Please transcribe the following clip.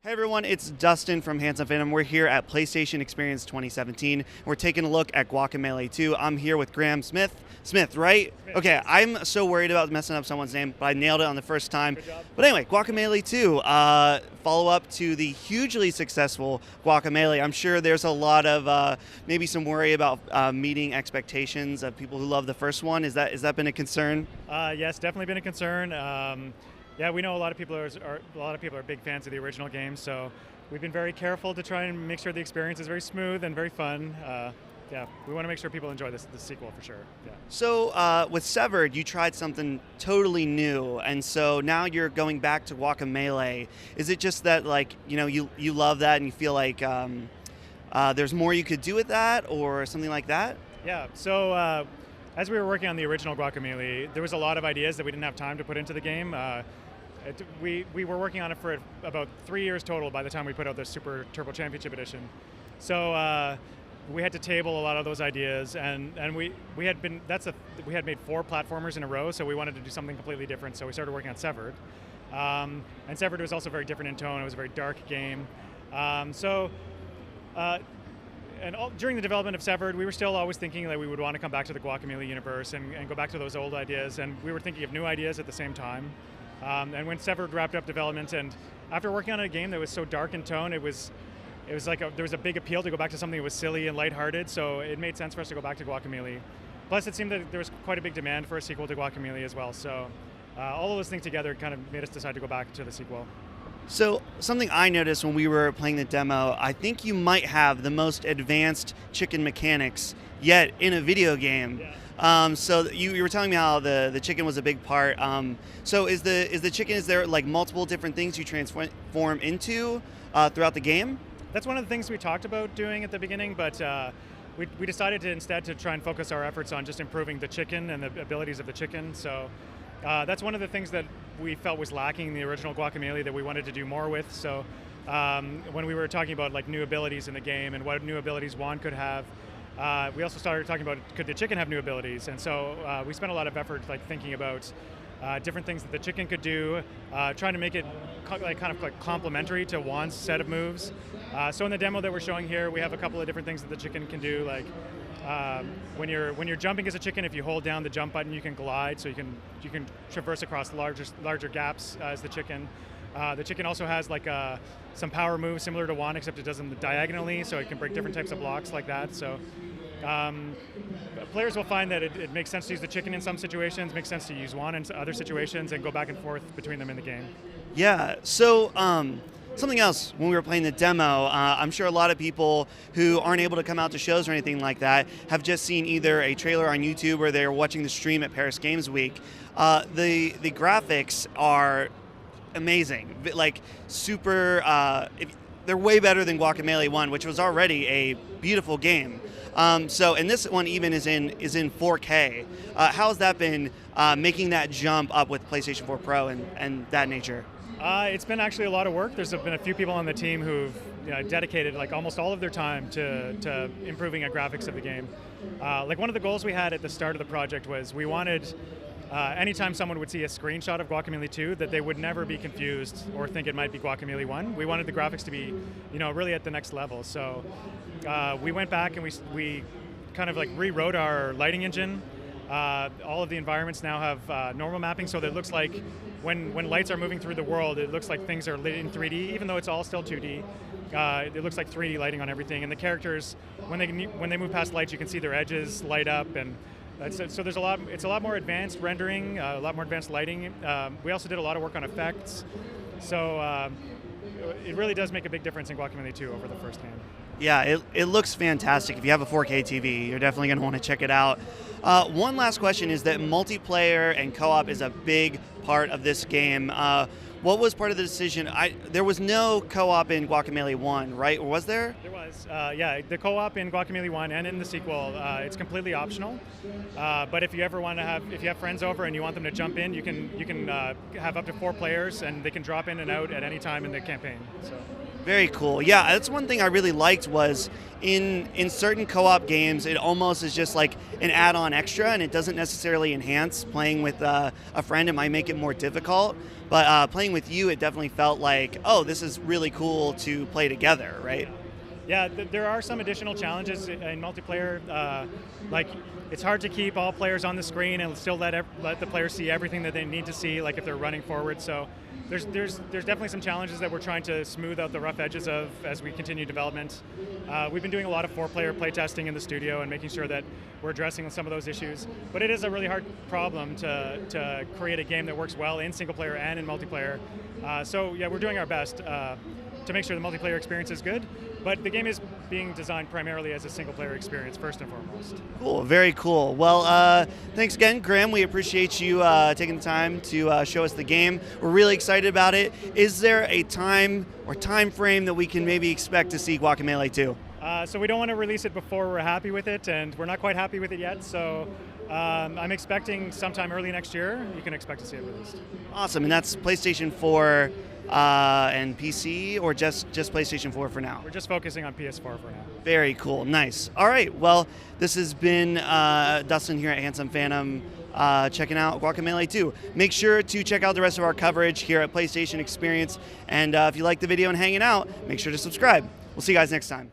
Hey everyone, it's Dustin from Handsome Phantom. We're here at PlayStation Experience 2017. We're taking a look at Guacamelee 2. I'm here with Graham Smith. Smith, right? Smith. Okay, I'm so worried about messing up someone's name, but I nailed it on the first time. Good job. But anyway, Guacamelee 2, follow-up to the hugely successful Guacamelee. I'm sure there's a lot of maybe some worry about meeting expectations of people who love the first one. Has that been a concern? Yes, definitely been a concern. Yeah, we know a lot of people are big fans of the original game, so we've been very careful to try and make sure the experience is very smooth and very fun. Yeah, we want to make sure people enjoy the sequel for sure. Yeah. So with Severed, you tried something totally new, and so now you're going back to Guacamelee. Is it just that you love that and you feel like there's more you could do with that, or something like that? Yeah. So as we were working on the original Guacamelee, there was a lot of ideas that we didn't have time to put into the game. We were working on it for about 3 years total by the time we put out the Super Turbo Championship Edition. So we had to table a lot of those ideas, and we had made 4 platformers in a row, so we wanted to do something completely different. So we started working on Severed, and Severed was also very different in tone. It was a very dark game. During the development of Severed, we were still always thinking that we would want to come back to the Guacamelee universe and go back to those old ideas, and we were thinking of new ideas at the same time. And when Severed wrapped up development, and after working on a game that was so dark in tone, it was like there was a big appeal to go back to something that was silly and lighthearted, so it made sense for us to go back to Guacamelee. Plus, it seemed that there was quite a big demand for a sequel to Guacamelee as well, so all of those things together kind of made us decide to go back to the sequel. So something I noticed when we were playing the demo, I think you might have the most advanced chicken mechanics yet in a video game. Yeah. So you were telling me how the chicken was a big part. So is the chicken, is there like multiple different things you transform into throughout the game? That's one of the things we talked about doing at the beginning, but we decided instead to try and focus our efforts on just improving the chicken and the abilities of the chicken. So that's one of the things that we felt was lacking in the original Guacamelee that we wanted to do more with. So when we were talking about like new abilities in the game and what new abilities Juan could have, we also started talking about could the chicken have new abilities, and so we spent a lot of effort like thinking about different things that the chicken could do, trying to make it kind of complementary to Juan's set of moves. So in the demo that we're showing here, we have a couple of different things that the chicken can do, like when you're jumping as a chicken, if you hold down the jump button, you can glide, so you can traverse across larger gaps as the chicken. The chicken also has like some power moves similar to Juan, except it does them diagonally, so it can break different types of blocks like that. So players will find that it makes sense to use the chicken in some situations, makes sense to use Juan in other situations, and go back and forth between them in the game. Yeah, so something else, when we were playing the demo, I'm sure a lot of people who aren't able to come out to shows or anything like that have just seen either a trailer on YouTube or they're watching the stream at Paris Games Week. The graphics are amazing, like super, they're way better than Guacamelee 1, which was already a beautiful game. And this one even is in 4K. How has that been making that jump up with PlayStation 4 Pro and that nature? It's been actually a lot of work. There's been a few people on the team who've dedicated like almost all of their time to improving the graphics of the game. Like one of the goals we had at the start of the project was we wanted anytime someone would see a screenshot of Guacamelee 2 that they would never be confused or think it might be Guacamelee 1. We wanted the graphics to be really at the next level. So we went back and we kind of like rewrote our lighting engine. All of the environments now have normal mapping, so that it looks like when lights are moving through the world, it looks like things are lit in 3D, even though it's all still 2D. It looks like 3D lighting on everything, and the characters, when they move past lights, you can see their edges light up, and so there's it's a lot more advanced rendering, a lot more advanced lighting. We also did a lot of work on effects, so it really does make a big difference in Guacamelee 2 over the first game. Yeah, it looks fantastic. If you have a 4K TV, you're definitely going to want to check it out. One last question is that multiplayer and co-op is a big part of this game. What was part of the decision? There was no co-op in Guacamelee 1, right? Or was there? There was. does. Yeah, the co-op in Guacamelee 1 and in the sequel, it's completely optional. But if you ever want to if you have friends over and you want them to jump in, you can have up to 4 players, and they can drop in and out at any time in the campaign. So. Very cool. Yeah, that's one thing I really liked was in certain co-op games, it almost is just like an add-on extra, and it doesn't necessarily enhance playing with a friend. It might make it more difficult, but playing with you, it definitely felt like, oh, this is really cool to play together, right? Yeah, there are some additional challenges in multiplayer. Like, it's hard to keep all players on the screen and still let the players see everything that they need to see, like if they're running forward. So there's definitely some challenges that we're trying to smooth out the rough edges of as we continue development. We've been doing a lot of 4-player playtesting in the studio and making sure that we're addressing some of those issues. But it is a really hard problem to create a game that works well in single player and in multiplayer. So yeah, we're doing our best to make sure the multiplayer experience is good, but the game is being designed primarily as a single-player experience, first and foremost. Cool, very cool. Well, thanks again, Graham. We appreciate you taking the time to show us the game. We're really excited about it. Is there a time or time frame that we can maybe expect to see Guacamelee 2? So we don't want to release it before we're happy with it, and we're not quite happy with it yet, so I'm expecting sometime early next year, you can expect to see it released. Awesome, and that's PlayStation 4 and PC, or just PlayStation 4 for now? We're just focusing on PS4 for now. Very cool, nice. All right, well, this has been Dustin here at Handsome Phantom checking out Guacamelee 2. Make sure to check out the rest of our coverage here at PlayStation Experience, and if you like the video and hanging out, make sure to subscribe. We'll see you guys next time.